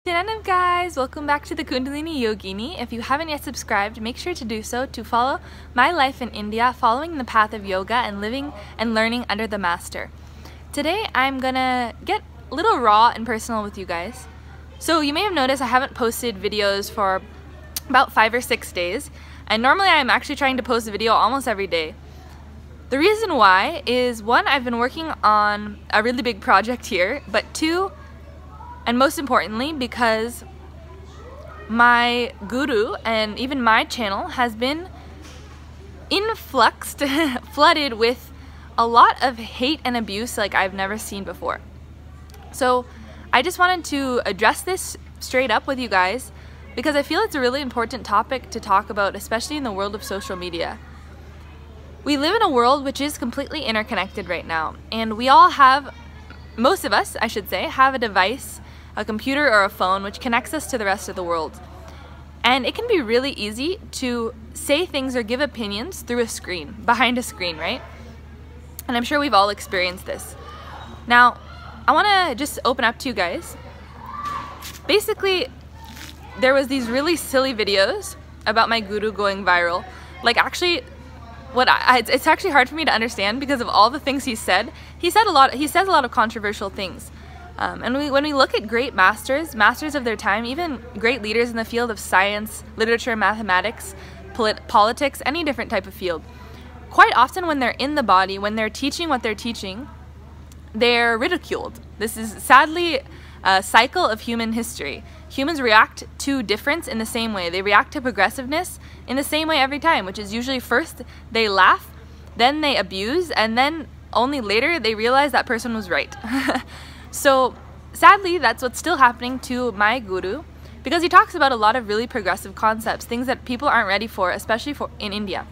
Namaste guys, welcome back to the Kundalini Yogini. If you haven't yet subscribed, make sure to do so to follow my life in India, following the path of yoga and living and learning under the master. Today I'm gonna get a little raw and personal with you guys. So you may have noticed I haven't posted videos for about 5 or 6 days, and normally I'm actually trying to post a video almost every day. The reason why is, one, I've been working on a really big project here, but two, and most importantly, because my guru and even my channel has been influxed, flooded with a lot of hate and abuse like I've never seen before. So I just wanted to address this straight up with you guys because I feel it's a really important topic to talk about, especially in the world of social media. We live in a world which is completely interconnected right now, and we all have, most of us I should say, have a device, a computer or a phone, which connects us to the rest of the world. And it can be really easy to say things or give opinions through a screen, behind a screen, right? And I'm sure we've all experienced this. Now, I want to just open up to you guys. Basically, there was these really silly videos about my guru going viral. Like, actually, it's actually hard for me to understand because of all the things he said. He says a lot of controversial things. And when we look at great masters of their time, even great leaders in the field of science, literature, mathematics, politics, any different type of field, quite often when they're in the body, when they're teaching what they're teaching, they're ridiculed. This is sadly a cycle of human history. Humans react to difference in the same way. They react to progressiveness in the same way every time, which is usually first they laugh, then they abuse, and then only later they realize that person was right. So sadly, that's what's still happening to my guru, because he talks about a lot of really progressive concepts, things that people aren't ready for, especially in India.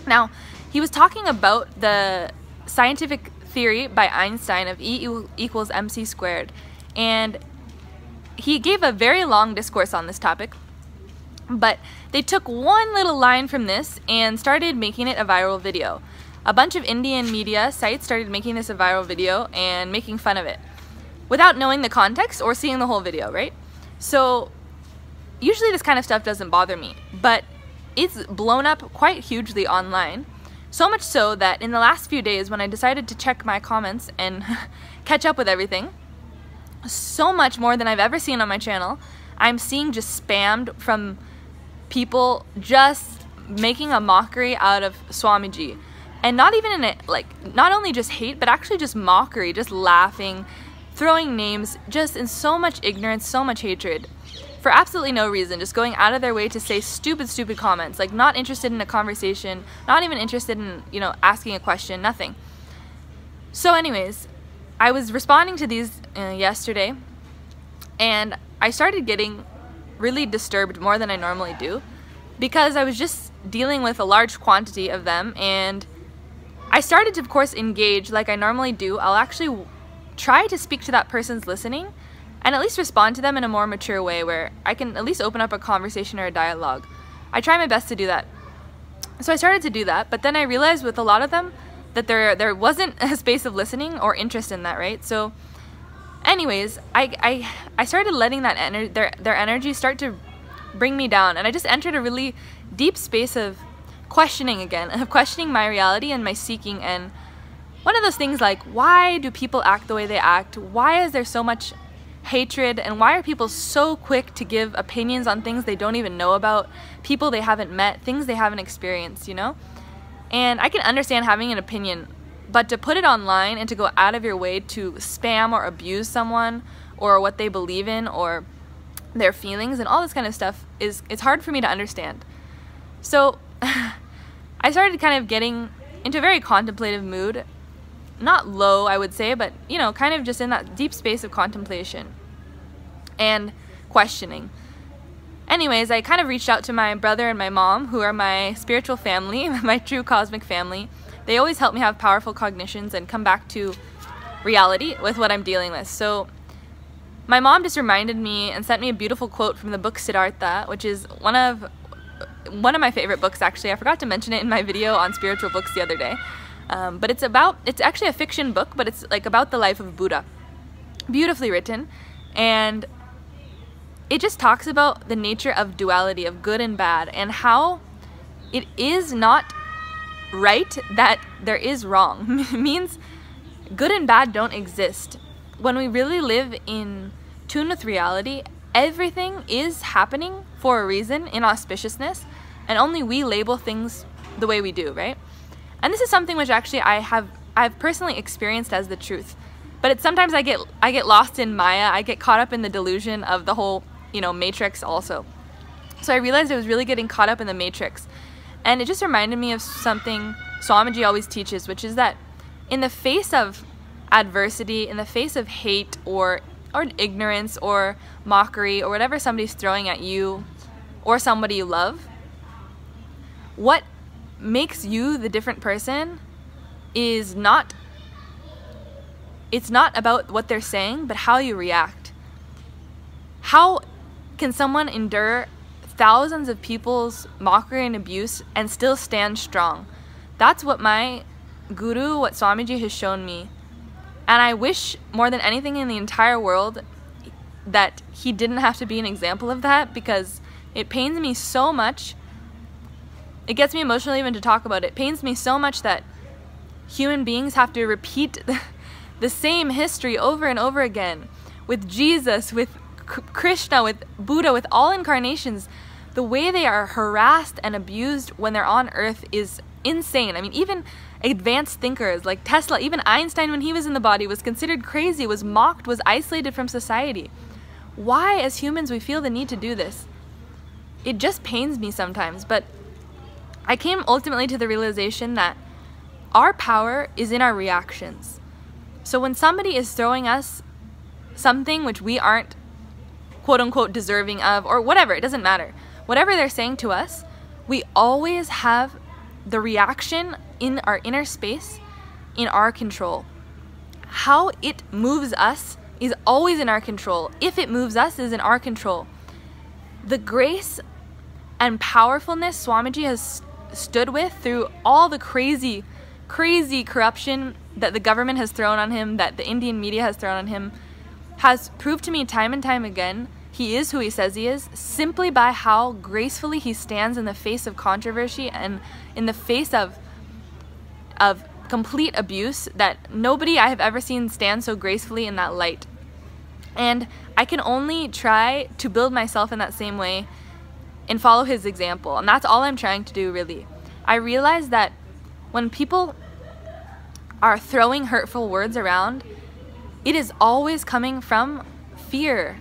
Now, he was talking about the scientific theory by Einstein of E equals mc squared, and he gave a very long discourse on this topic, but they took one little line from this and started making it a viral video. A bunch of Indian media sites started making this a viral video and making fun of it, without knowing the context or seeing the whole video, right? So usually this kind of stuff doesn't bother me, but it's blown up quite hugely online. So much so that in the last few days, when I decided to check my comments and catch up with everything, so much more than I've ever seen on my channel, I'm seeing just spammed from people just making a mockery out of Swamiji. And not even in it, like, not only just hate, but actually just mockery, just laughing, throwing names, just in so much ignorance, so much hatred, for absolutely no reason, just going out of their way to say stupid comments, like not interested in a conversation, not even interested in, you know, asking a question, nothing. So anyways, I was responding to these yesterday, and I started getting really disturbed more than I normally do, because I was just dealing with a large quantity of them, and I started to, of course, engage like I normally do. I'll actually try to speak to that person's listening and at least respond to them in a more mature way where I can at least open up a conversation or a dialogue. I try my best to do that. So I started to do that, but then I realized with a lot of them that there wasn't a space of listening or interest in that, right? So anyways, I started letting that their energy start to bring me down, and I just entered a really deep space of questioning again, of questioning my reality and my seeking. And one of those things like, why do people act the way they act? Why is there so much hatred? And why are people so quick to give opinions on things they don't even know about, people they haven't met, things they haven't experienced, you know? And I can understand having an opinion, but to put it online and to go out of your way to spam or abuse someone or what they believe in or their feelings and all this kind of stuff it's hard for me to understand. So I started kind of getting into a very contemplative mood. Not low, I would say, but, you know, kind of just in that deep space of contemplation and questioning. Anyways, I kind of reached out to my brother and my mom, who are my spiritual family, my true cosmic family. They always help me have powerful cognitions and come back to reality with what I'm dealing with. So my mom just reminded me and sent me a beautiful quote from the book Siddhartha, which is one of my favorite books, actually. I forgot to mention it in my video on spiritual books the other day. But it's actually a fiction book, but it's like about the life of Buddha. Beautifully written. And it just talks about the nature of duality, of good and bad, and how it is not right that there is wrong. It means good and bad don't exist. When we really live in tune with reality, everything is happening for a reason in auspiciousness, and only we label things the way we do, right? And this is something which actually I've personally experienced as the truth. But it's sometimes I get lost in Maya. I get caught up in the delusion of the whole, matrix also. So I realized I was really getting caught up in the matrix. And it just reminded me of something Swamiji always teaches, which is that in the face of adversity, in the face of hate or ignorance or mockery or whatever somebody's throwing at you or somebody you love, what makes you the different person is not about what they're saying, but how you react. How can someone endure thousands of people's mockery and abuse and still stand strong? That's what my guru, what Swamiji has shown me. And I wish more than anything in the entire world that he didn't have to be an example of that, because it pains me so much. It gets me emotional even to talk about it. It pains me so much that human beings have to repeat the same history over and over again. With Jesus, with Krishna, with Buddha, with all incarnations, the way they are harassed and abused when they're on earth is insane. I mean, even advanced thinkers like Tesla, even Einstein when he was in the body was considered crazy, was mocked, was isolated from society. Why as humans we feel the need to do this? It just pains me sometimes, but I came ultimately to the realization that our power is in our reactions. So when somebody is throwing us something which we aren't quote unquote deserving of, or whatever, it doesn't matter. Whatever they're saying to us, we always have the reaction in our inner space in our control. How it moves us is always in our control. If it moves us, it is in our control. The grace and powerfulness Swamiji has stood with through all the crazy corruption that the government has thrown on him, that the Indian media has thrown on him, has proved to me time and time again he is who he says he is, simply by how gracefully he stands in the face of controversy and in the face of complete abuse, that nobody I have ever seen stand so gracefully in that light. And I can only try to build myself in that same way and follow his example. And that's all I'm trying to do, really. I realize that when people are throwing hurtful words around, it is always coming from fear.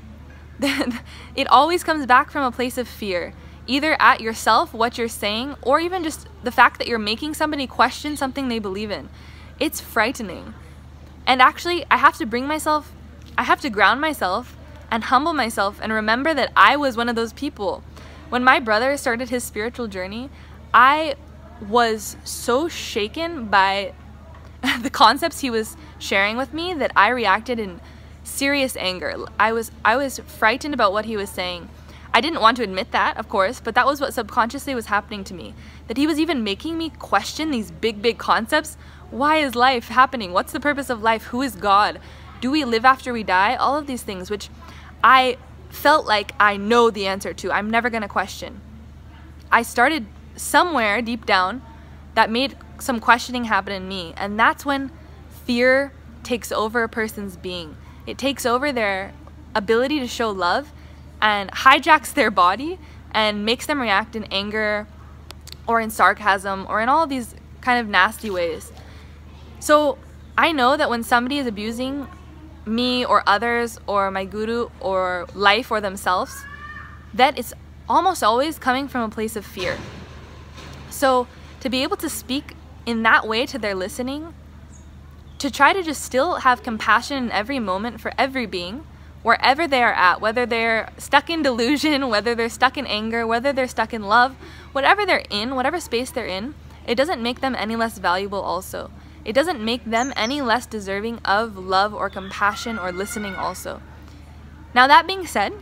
It always comes back from a place of fear, either at yourself, what you're saying, or even just the fact that you're making somebody question something they believe in. It's frightening. And actually, I have to ground myself and humble myself and remember that I was one of those people. When my brother started his spiritual journey, I was so shaken by the concepts he was sharing with me that I reacted in serious anger. I was frightened about what he was saying. I didn't want to admit that, of course, but that was what subconsciously was happening to me. That he was even making me question these big concepts. Why is life happening? What's the purpose of life? Who is God? Do we live after we die? All of these things, which I felt like I know the answer to. I'm never going to question. I started somewhere deep down that made some questioning happen in me, and that's when fear takes over a person's being. It takes over their ability to show love and hijacks their body and makes them react in anger or in sarcasm or in all of these kind of nasty ways. So I know that when somebody is abusing me or others or my guru or life or themselves, that it's almost always coming from a place of fear. So to be able to speak in that way to their listening, to try to just still have compassion in every moment for every being, wherever they are at, whether they're stuck in delusion, whether they're stuck in anger, whether they're stuck in love, whatever they're in, whatever space they're in, it doesn't make them any less valuable also. It doesn't make them any less deserving of love or compassion or listening also. Now that being said,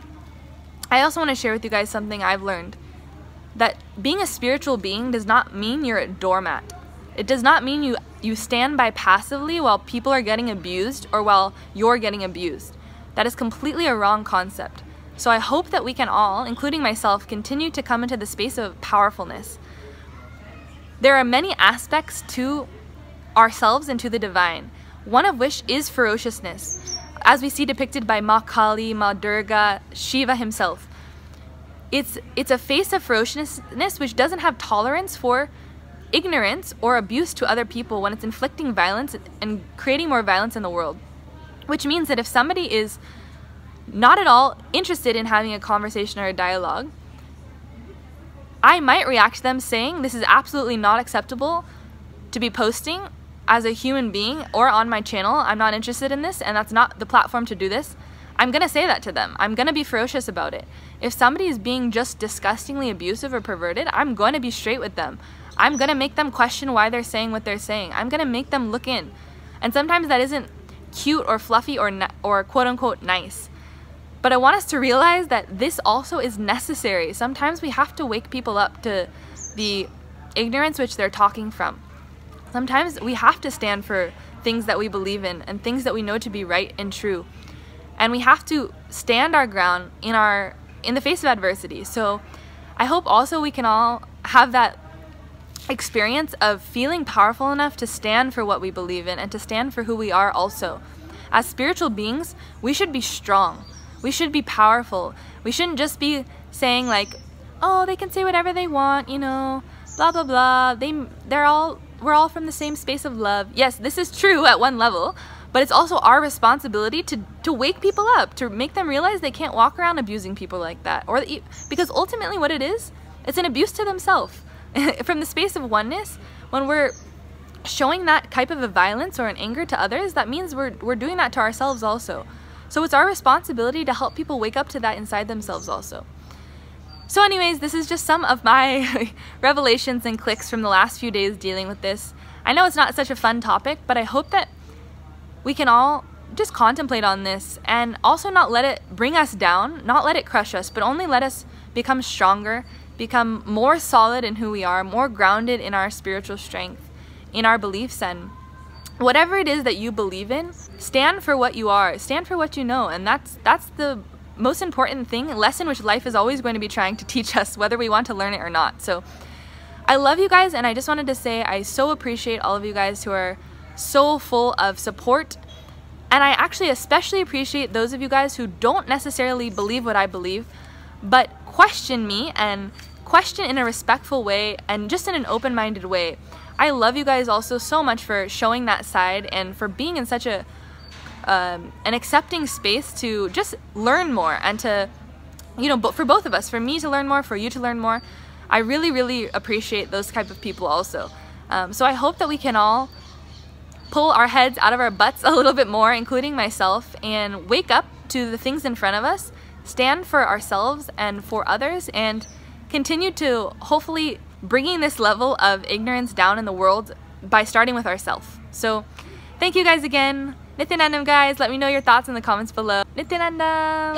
I also want to share with you guys something I've learned. That being a spiritual being does not mean you're a doormat. It does not mean you stand by passively while people are getting abused or while you're getting abused. That is completely a wrong concept. So I hope that we can all, including myself, continue to come into the space of powerfulness. There are many aspects to ourselves and to the divine, one of which is ferociousness, as we see depicted by Ma Kali, Ma Durga, Shiva himself. It's a face of ferociousness which doesn't have tolerance for ignorance or abuse to other people when it's inflicting violence and creating more violence in the world. Which means that if somebody is not at all interested in having a conversation or a dialogue, I might react to them saying, this is absolutely not acceptable to be posting as a human being or on my channel. I'm not interested in this, and that's not the platform to do this. I'm gonna say that to them. I'm gonna be ferocious about it. If somebody is being just disgustingly abusive or perverted, I'm gonna be straight with them. I'm gonna make them question why they're saying what they're saying. I'm gonna make them look in. And sometimes that isn't cute or fluffy or quote unquote nice. But I want us to realize that this also is necessary. Sometimes we have to wake people up to the ignorance which they're talking from. Sometimes we have to stand for things that we believe in and things that we know to be right and true. And we have to stand our ground in the face of adversity. So I hope also we can all have that experience of feeling powerful enough to stand for what we believe in and to stand for who we are also. As spiritual beings, we should be strong. We should be powerful. We shouldn't just be saying like, oh, they can say whatever they want, you know, blah, blah, blah. We're all from the same space of love. Yes, this is true at one level, but it's also our responsibility to wake people up, to make them realize they can't walk around abusing people like that. Because ultimately what it is, it's an abuse to themselves. From the space of oneness, when we're showing that type of a violence or an anger to others, that means we're doing that to ourselves also. So it's our responsibility to help people wake up to that inside themselves also. So anyways, this is just some of my revelations and clicks from the last few days dealing with this. I know it's not such a fun topic, but I hope that we can all just contemplate on this and also not let it bring us down, not let it crush us, but only let us become stronger, become more solid in who we are, more grounded in our spiritual strength, in our beliefs, and whatever it is that you believe in, stand for what you are, stand for what you know, and that's the most important lesson which life is always going to be trying to teach us, whether we want to learn it or not. So I love you guys, and I just wanted to say I so appreciate all of you guys who are so full of support, and I actually especially appreciate those of you guys who don't necessarily believe what I believe, but question me and question in a respectful way and just in an open-minded way. I love you guys also so much for showing that side and for being in such an accepting space to just learn more and to, you know, for both of us, for me to learn more, for you to learn more. I really, really appreciate those type of people also. So I hope that we can all pull our heads out of our butts a little bit more, including myself, and wake up to the things in front of us, stand for ourselves and for others, and continue to hopefully bringing this level of ignorance down in the world by starting with ourselves. So thank you guys again. Nityanandam guys, let me know your thoughts in the comments below. Nityanandam!